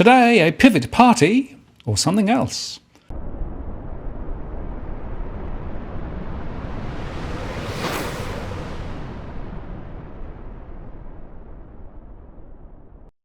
Today, a pivot party or something else.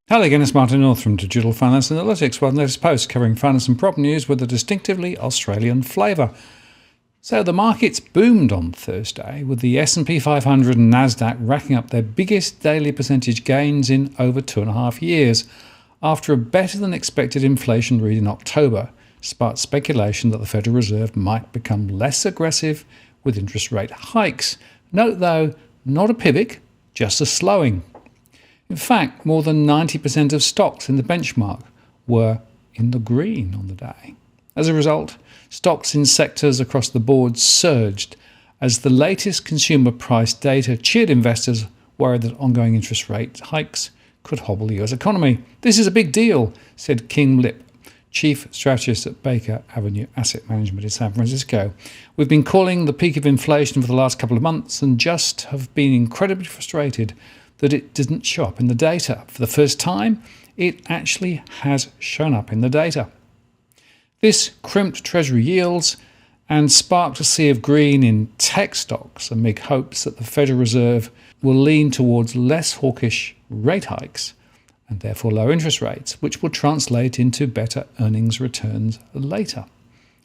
Hello again, it's Martin North from Digital Finance Analytics, with the latest post covering finance and prop news with a distinctively Australian flavour. So the markets boomed on Thursday, with the S&P 500 and Nasdaq racking up their biggest daily percentage gains in over 2.5 years, after a better-than-expected inflation read in October sparked speculation that the Federal Reserve might become less aggressive with interest rate hikes. Note though, not a pivot, just a slowing. In fact, more than 90% of stocks in the benchmark were in the green on the day. As a result, stocks in sectors across the board surged as the latest consumer price data cheered investors worried that ongoing interest rate hikes could hobble the US economy. This is a big deal, said King Lip, chief strategist at Baker Avenue Asset Management in San Francisco. We've been calling the peak of inflation for the last couple of months and just have been incredibly frustrated that it didn't show up in the data. For the first time, it actually has shown up in the data. This crimped Treasury yields and sparked a sea of green in tech stocks amid hopes that the Federal Reserve will lean towards less hawkish rate hikes and therefore lower interest rates, which will translate into better earnings returns later.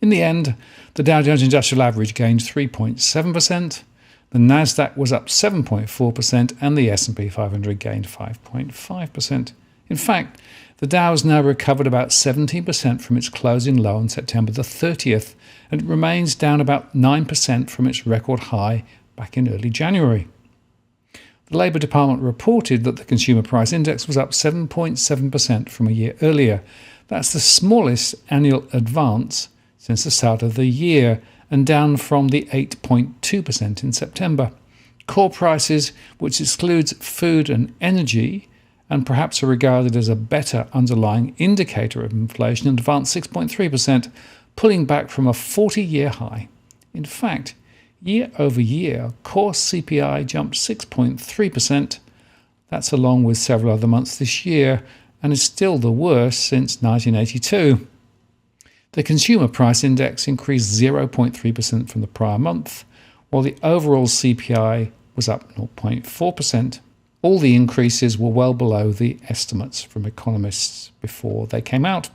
In the end, the Dow Jones Industrial Average gained 3.7%, the Nasdaq was up 7.4%, and the S&P 500 gained 5.5%. In fact, the Dow has now recovered about 17% from its closing low on September the 30th, and it remains down about 9% from its record high back in early January. The Labour Department reported that the Consumer Price Index was up 7.7% from a year earlier. That's the smallest annual advance since the start of the year, and down from the 8.2% in September. Core prices, which excludes food and energy, and perhaps are regarded as a better underlying indicator of inflation, advanced 6.3%, pulling back from a 40-year high. In fact, year over year, core CPI jumped 6.3%. That's along with several other months this year, and is still the worst since 1982. The Consumer Price Index increased 0.3% from the prior month, while the overall CPI was up 0.4%. All the increases were well below the estimates from economists before they came out.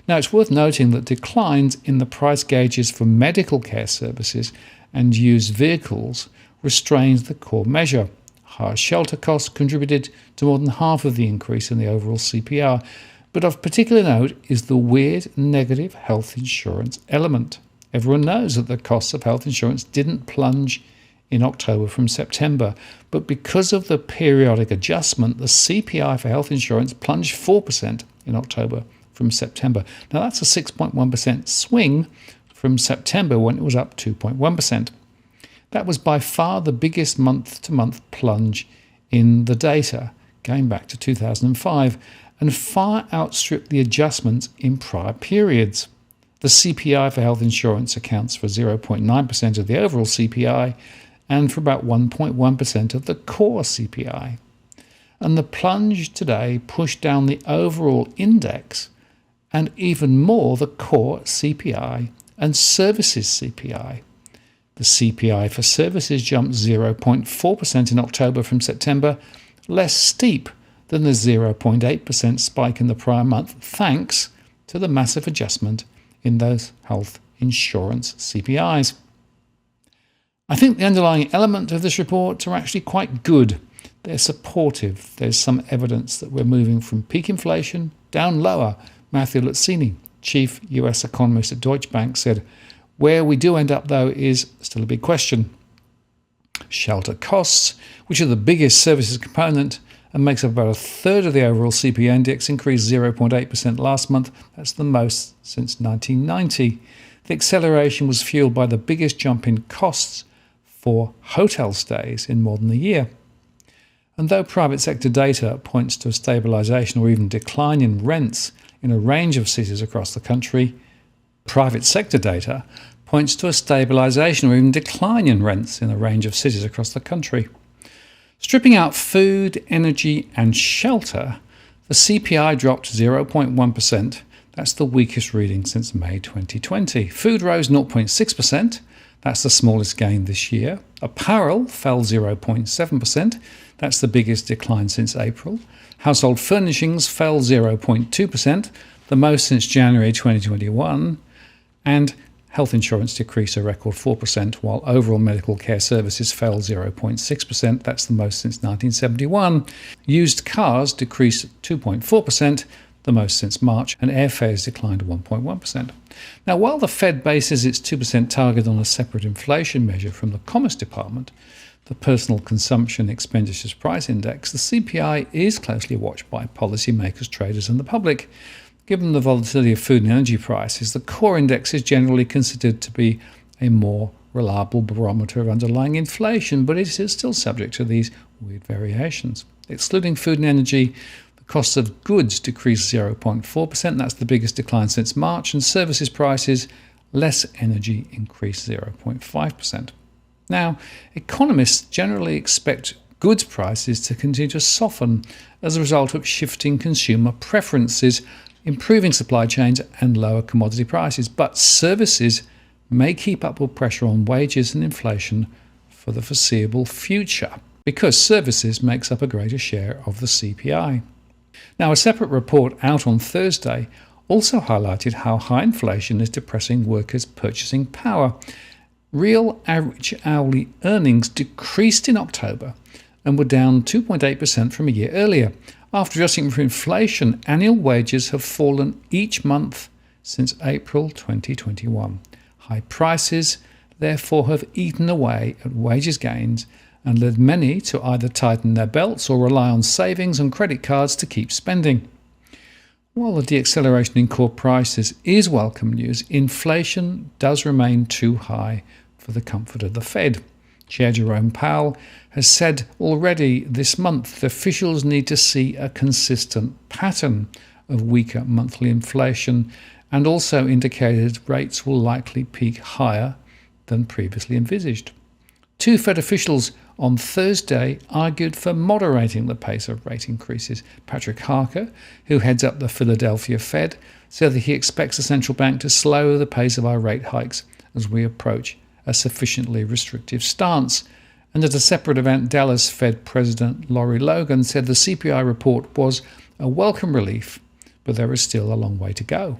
Now, it's worth noting that declines in the price gauges for medical care services and used vehicles restrained the core measure. Higher shelter costs contributed to more than half of the increase in the overall CPI. But of particular note is the weird negative health insurance element. Everyone knows that the costs of health insurance didn't plunge in October from September, but because of the periodic adjustment, the CPI for health insurance plunged 4% in October from September. Now that's a 6.1% swing from September, when it was up 2.1%. That was by far the biggest month-to-month plunge in the data, going back to 2005, and far outstripped the adjustments in prior periods. The CPI for health insurance accounts for 0.9% of the overall CPI and for about 1.1% of the core CPI. And the plunge today pushed down the overall index and even more the core CPI and services CPI. The CPI for services jumped 0.4% in October from September, less steep than the 0.8% spike in the prior month, thanks to the massive adjustment in those health insurance CPIs. I think the underlying element of this report are actually quite good. They're supportive. There's some evidence that we're moving from peak inflation down lower. Matthew Lazzini, chief US economist at Deutsche Bank, said, "Where we do end up, though, is still a big question." Shelter costs, which are the biggest services component and makes up about a third of the overall CPI index, increased 0.8% last month. That's the most since 1990. The acceleration was fueled by the biggest jump in costs for hotel stays in more than a year. And though private sector data points to a stabilisation or even decline in rents in a range of cities across the country, private sector data points to a stabilisation or even decline in rents in a range of cities across the country. Stripping out food, energy and shelter, The CPI dropped 0.1%. That's the weakest reading since May 2020. Food rose 0.6%. That's the smallest gain this year. Apparel fell 0.7%. That's the biggest decline since April. Household furnishings fell 0.2%, the most since January 2021. And health insurance decreased a record 4%, while overall medical care services fell 0.6%. That's the most since 1971. Used cars decreased 2.4%, the most since March, and airfares declined 1.1%. Now, while the Fed bases its 2% target on a separate inflation measure from the Commerce Department, the Personal Consumption Expenditures Price Index, the CPI is closely watched by policymakers, traders, and the public. Given the volatility of food and energy prices, the core index is generally considered to be a more reliable barometer of underlying inflation, but it is still subject to these weird variations. Excluding food and energy, costs of goods decreased 0.4%. That's the biggest decline since March. And services prices, less energy, increased 0.5%. Now, economists generally expect goods prices to continue to soften as a result of shifting consumer preferences, improving supply chains, and lower commodity prices. But services may keep upward pressure on wages and inflation for the foreseeable future, because services makes up a greater share of the CPI. Now, a separate report out on Thursday also highlighted how high inflation is depressing workers' purchasing power. Real average hourly earnings decreased in October and were down 2.8% from a year earlier. After adjusting for inflation, annual wages have fallen each month since April 2021. High prices, therefore, have eaten away at wages gains and led many to either tighten their belts or rely on savings and credit cards to keep spending. While the deacceleration in core prices is welcome news, inflation does remain too high for the comfort of the Fed. Chair Jerome Powell has said already this month that officials need to see a consistent pattern of weaker monthly inflation, and also indicated rates will likely peak higher than previously envisaged. Two Fed officials on Thursday argued for moderating the pace of rate increases. Patrick Harker, who heads up the Philadelphia Fed, said that he expects the central bank to slow the pace of our rate hikes as we approach a sufficiently restrictive stance. And at a separate event, Dallas Fed President Laurie Logan said the CPI report was a welcome relief, but there is still a long way to go.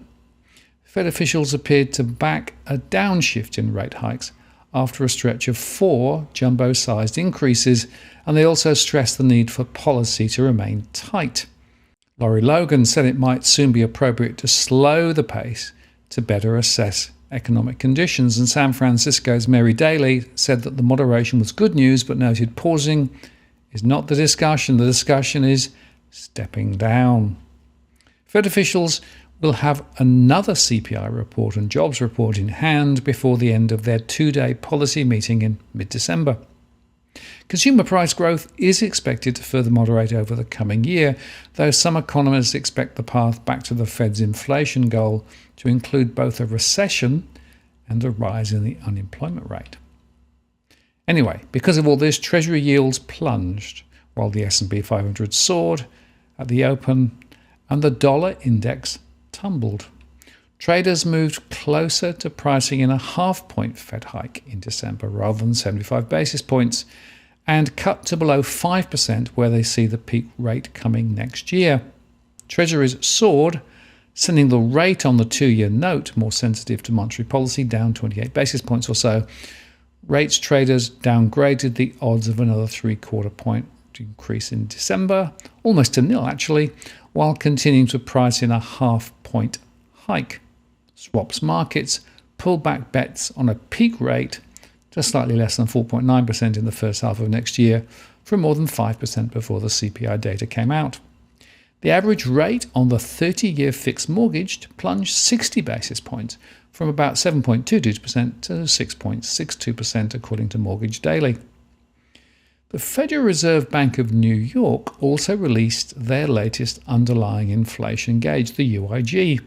Fed officials appeared to back a downshift in rate hikes after a stretch of 4 jumbo-sized increases, and they also stressed the need for policy to remain tight. Laurie Logan said it might soon be appropriate to slow the pace to better assess economic conditions, and San Francisco's Mary Daly said that the moderation was good news, but noted pausing is not the discussion. The discussion is stepping down. Fed officials will have another CPI report and jobs report in hand before the end of their 2-day policy meeting in mid-December. Consumer price growth is expected to further moderate over the coming year, though some economists expect the path back to the Fed's inflation goal to include both a recession and a rise in the unemployment rate. Anyway, because of all this, Treasury yields plunged while the S&P 500 soared at the open and the dollar index tumbled. Traders moved closer to pricing in a half-point Fed hike in December rather than 75 basis points, and cut to below 5% where they see the peak rate coming next year. Treasuries soared, sending the rate on the 2-year note, more sensitive to monetary policy, down 28 basis points or so. Rates traders downgraded the odds of another 3/4 point increase in December, almost to nil actually, while continuing to price in a half-point hike. Swaps markets pulled back bets on a peak rate to slightly less than 4.9% in the first half of next year, from more than 5% before the CPI data came out. The average rate on the 30-year fixed mortgage plunged 60 basis points, from about 7.22% to 6.62%, according to Mortgage Daily. The Federal Reserve Bank of New York also released their latest underlying inflation gauge, the UIG.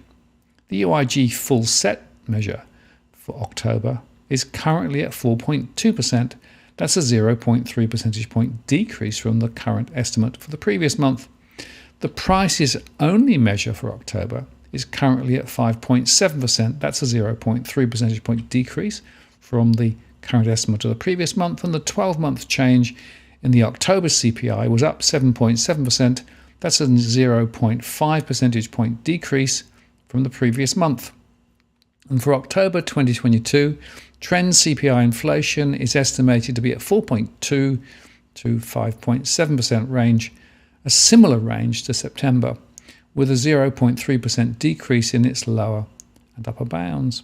The UIG full set measure for October is currently at 4.2%. That's a 0.3 percentage point decrease from the current estimate for the previous month. The prices only measure for October is currently at 5.7%. That's a 0.3 percentage point decrease from the current estimate of the previous month, and the 12-month change in the October CPI was up 7.7%. That's a 0.5 percentage point decrease from the previous month. And for October 2022, trend CPI inflation is estimated to be at 4.2 to 5.7% range, a similar range to September, with a 0.3% decrease in its lower and upper bounds.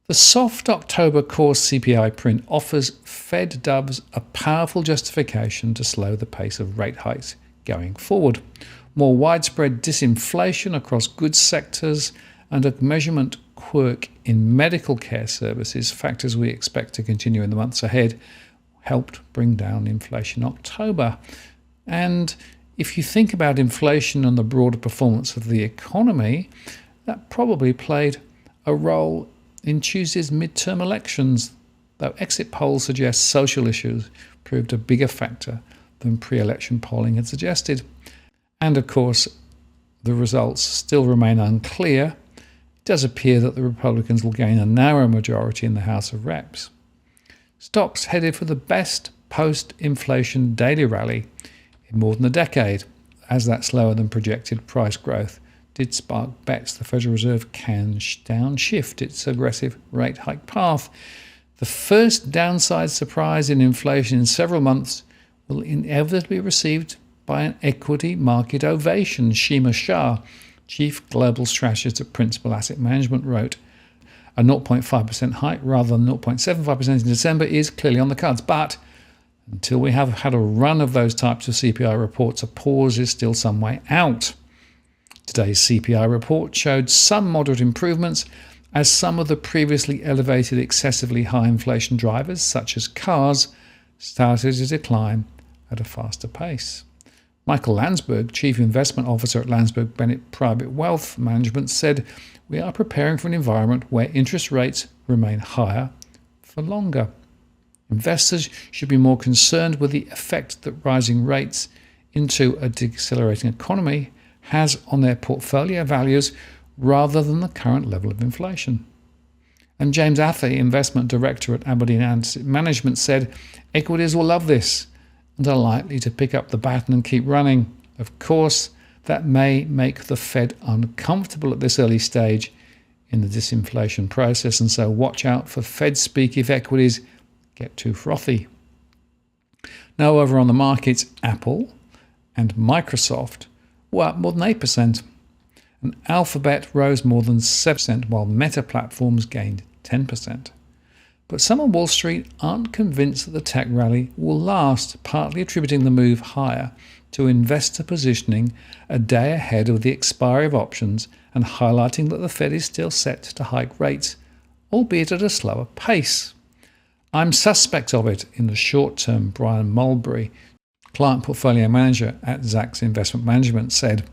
The soft October core CPI print offers Fed doves a powerful justification to slow the pace of rate hikes going forward. More widespread disinflation across goods sectors and a measurement quirk in medical care services, factors we expect to continue in the months ahead, helped bring down inflation in October. And if you think about inflation and the broader performance of the economy, that probably played a role in Tuesday's midterm elections, though exit polls suggest social issues proved a bigger factor than pre-election polling had suggested. And of course, the results still remain unclear. It does appear that the Republicans will gain a narrow majority in the House of Reps. Stocks headed for the best post-inflation daily rally in more than a decade, as that slower than projected price growth did spark bets the Federal Reserve can downshift its aggressive rate hike path. The first downside surprise in inflation in several months will inevitably be received by an equity market ovation, Shima Shah, chief global strategist at Principal Asset Management, wrote. A 0.5% hike rather than 0.75% in December is clearly on the cards, but until we have had a run of those types of CPI reports, a pause is still some way out. Today's CPI report showed some moderate improvements as some of the previously elevated excessively high inflation drivers, such as cars, started to decline at a faster pace. Michael Landsberg, Chief Investment Officer at Landsberg Bennett Private Wealth Management, said, "We are preparing for an environment where interest rates remain higher for longer. Investors should be more concerned with the effect that rising rates into a decelerating economy has on their portfolio values rather than the current level of inflation." And James Athey, Investment Director at Aberdeen Asset Management, said, "Equities will love this and are likely to pick up the baton and keep running. Of course, that may make the Fed uncomfortable at this early stage in the disinflation process, and so watch out for Fed speak if equities get too frothy." Now over on the markets, Apple and Microsoft were up more than 8%, and Alphabet rose more than 7%, while Meta Platforms gained 10%. But some on Wall Street aren't convinced that the tech rally will last, partly attributing the move higher to investor positioning a day ahead of the expiry of options and highlighting that the Fed is still set to hike rates, albeit at a slower pace. "I'm suspect of it in the short term," Brian Mulberry, client portfolio manager at Zacks Investment Management, said.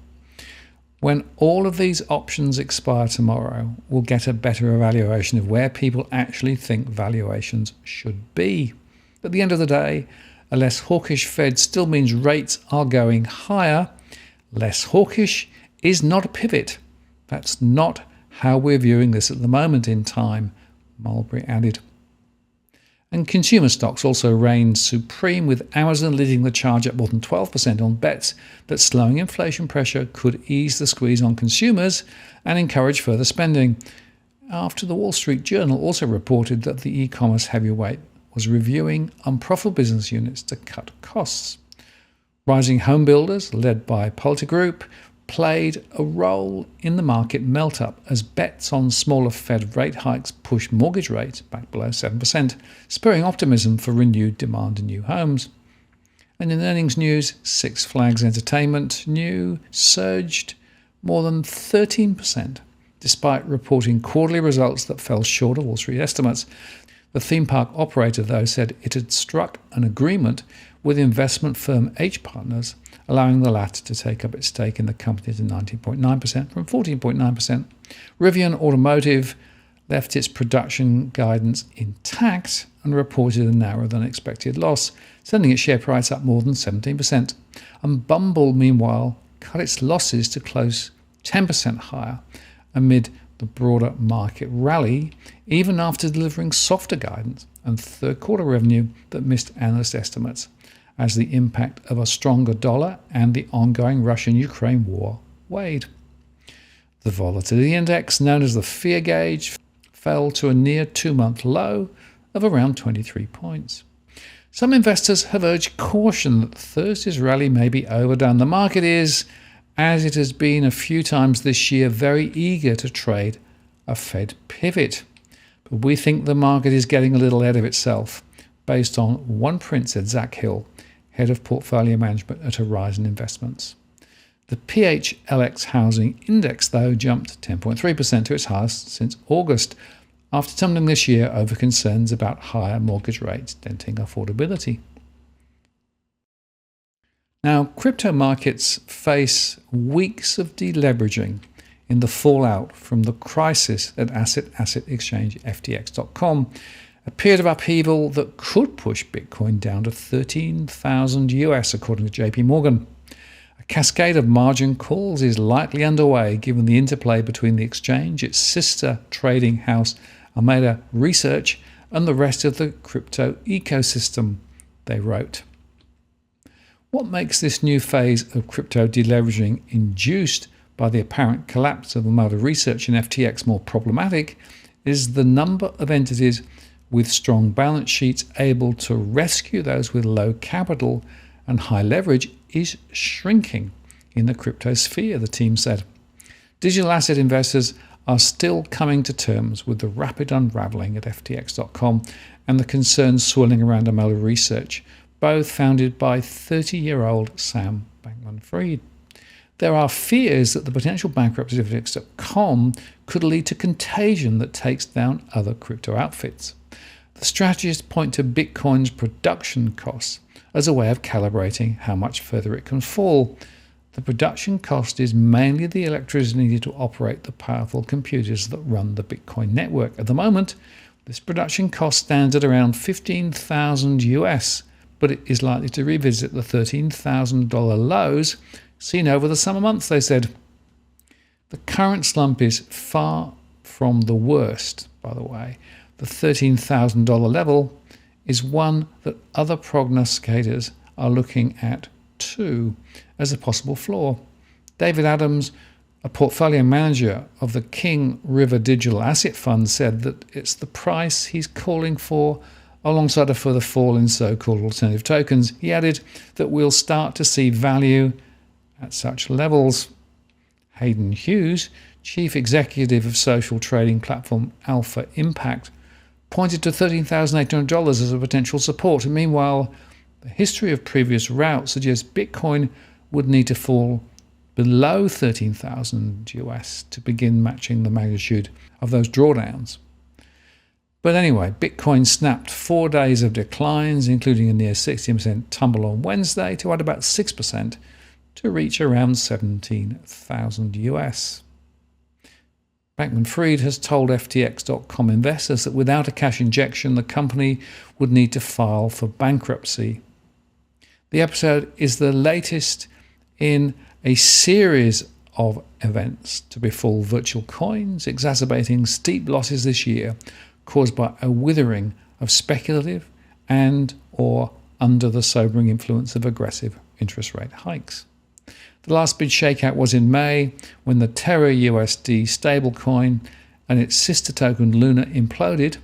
"When all of these options expire tomorrow, we'll get a better evaluation of where people actually think valuations should be. At the end of the day, a less hawkish Fed still means rates are going higher. Less hawkish is not a pivot. That's not how we're viewing this at the moment in time," Mulberry added. And consumer stocks also reigned supreme, with Amazon leading the charge at more than 12% on bets that slowing inflation pressure could ease the squeeze on consumers and encourage further spending, after the Wall Street Journal also reported that the e-commerce heavyweight was reviewing unprofitable business units to cut costs. Rising home builders, led by PulteGroup, played a role in the market melt-up as bets on smaller Fed rate hikes pushed mortgage rates back below 7%, spurring optimism for renewed demand in new homes. And in earnings news, Six Flags Entertainment surged more than 13%, despite reporting quarterly results that fell short of Wall Street estimates. The theme park operator, though, said it had struck an agreement with investment firm H Partners, allowing the latter to take up its stake in the company to 19.9% from 14.9%. Rivian Automotive left its production guidance intact and reported a narrower than expected loss, sending its share price up more than 17%. And Bumble, meanwhile, cut its losses to close 10% higher amid the broader market rally, even after delivering softer guidance and third quarter revenue that missed analyst estimates, as the impact of a stronger dollar and the ongoing Russian-Ukraine war weighed. The volatility index, known as the fear gauge, fell to a near 2-month low of around 23 points. Some investors have urged caution that Thursday's rally may be overdone. The market is, as it has been a few times this year, very eager to trade a Fed pivot. But we think the market is getting a little ahead of itself, based on one print, said Zach Hill, head of portfolio management at Horizon Investments. The PHLX housing index, though, jumped 10.3% to its highest since August, after tumbling this year over concerns about higher mortgage rates denting affordability. Now, crypto markets face weeks of deleveraging in the fallout from the crisis at asset exchange FTX.com, a period of upheaval that could push Bitcoin down to 13,000 US, according to JP Morgan. A cascade of margin calls is likely underway given the interplay between the exchange, its sister trading house Alameda Research, and the rest of the crypto ecosystem, they wrote. What makes this new phase of crypto deleveraging induced by the apparent collapse of Alameda Research and FTX more problematic is the number of entities with strong balance sheets able to rescue those with low capital and high leverage is shrinking in the crypto sphere, the team said. Digital asset investors are still coming to terms with the rapid unraveling at FTX.com and the concerns swirling around Alameda Research, both founded by 30-year-old Sam Bankman-Fried. There are fears that the potential bankruptcy of FTX.com could lead to contagion that takes down other crypto outfits. The strategists point to Bitcoin's production costs as a way of calibrating how much further it can fall. The production cost is mainly the electricity needed to operate the powerful computers that run the Bitcoin network. At the moment, this production cost stands at around 15,000 US, but it is likely to revisit the $13,000 lows seen over the summer months, they said. The current slump is far from the worst, by the way. The $13,000 level is one that other prognosticators are looking at too as a possible floor. David Adams, a portfolio manager of the King River Digital Asset Fund, said that it's the price he's calling for alongside a further fall in so-called alternative tokens. He added that we'll start to see value at such levels. Hayden Hughes, chief executive of social trading platform Alpha Impact, pointed to $13,800 as a potential support. And meanwhile, the history of previous routes suggests Bitcoin would need to fall below 13,000 US to begin matching the magnitude of those drawdowns. But anyway, Bitcoin snapped 4 days of declines, including a near 60% tumble on Wednesday to add about 6% to reach around 17,000 US. Bankman-Fried has told FTX.com investors that without a cash injection, the company would need to file for bankruptcy. The episode is the latest in a series of events to befall virtual coins, exacerbating steep losses this year caused by a withering of speculative and or under the sobering influence of aggressive interest rate hikes. The last big shakeout was in May when the Terra USD stablecoin and its sister token Luna imploded.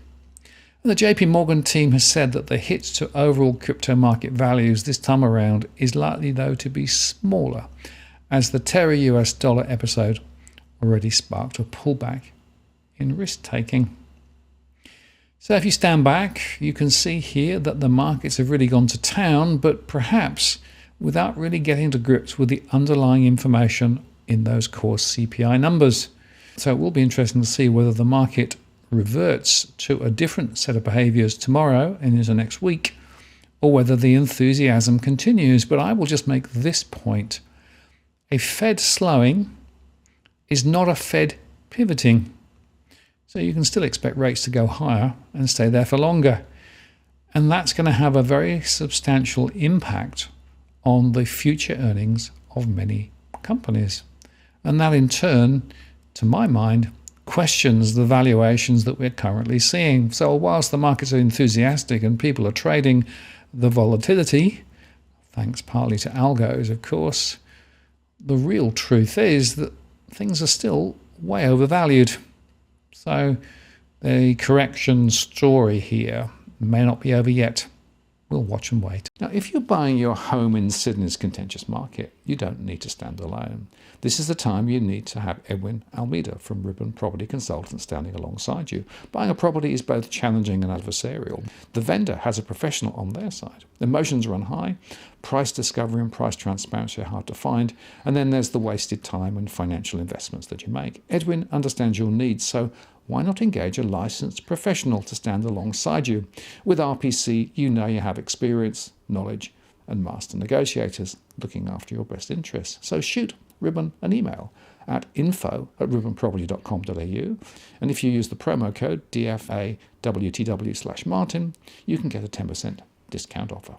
And the JP Morgan team has said that the hit to overall crypto market values this time around is likely, though, to be smaller, as the Terra US dollar episode already sparked a pullback in risk-taking. So if you stand back, you can see here that the markets have really gone to town, but perhaps without really getting to grips with the underlying information in those core CPI numbers. So it will be interesting to see whether the market reverts to a different set of behaviors tomorrow and into next week, or whether the enthusiasm continues. But I will just make this point. A Fed slowing is not a Fed pivoting. So you can still expect rates to go higher and stay there for longer. And that's going to have a very substantial impact on the future earnings of many companies. And that in turn, to my mind, questions the valuations that we're currently seeing. So whilst the markets are enthusiastic and people are trading the volatility, thanks partly to algos, of course, the real truth is that things are still way overvalued. So the correction story here may not be over yet. We'll watch and wait. Now, if you're buying your home in Sydney's contentious market, you don't need to stand alone. This is the time you need to have Edwin Almeida from Ribbon Property Consultants standing alongside you. Buying a property is both challenging and adversarial. The vendor has a professional on their side. Emotions run high, price discovery and price transparency are hard to find, and then there's the wasted time and financial investments that you make. Edwin understands your needs, so why not engage a licensed professional to stand alongside you? With RPC, you know you have experience, knowledge, and master negotiators looking after your best interests. So shoot Ribbon an email at info@ribbonproperty.com.au, and if you use the promo code DFAWTW/Martin, you can get a 10% discount offer.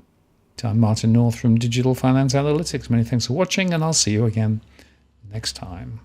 I'm Martin North from Digital Finance Analytics. Many thanks for watching, and I'll see you again next time.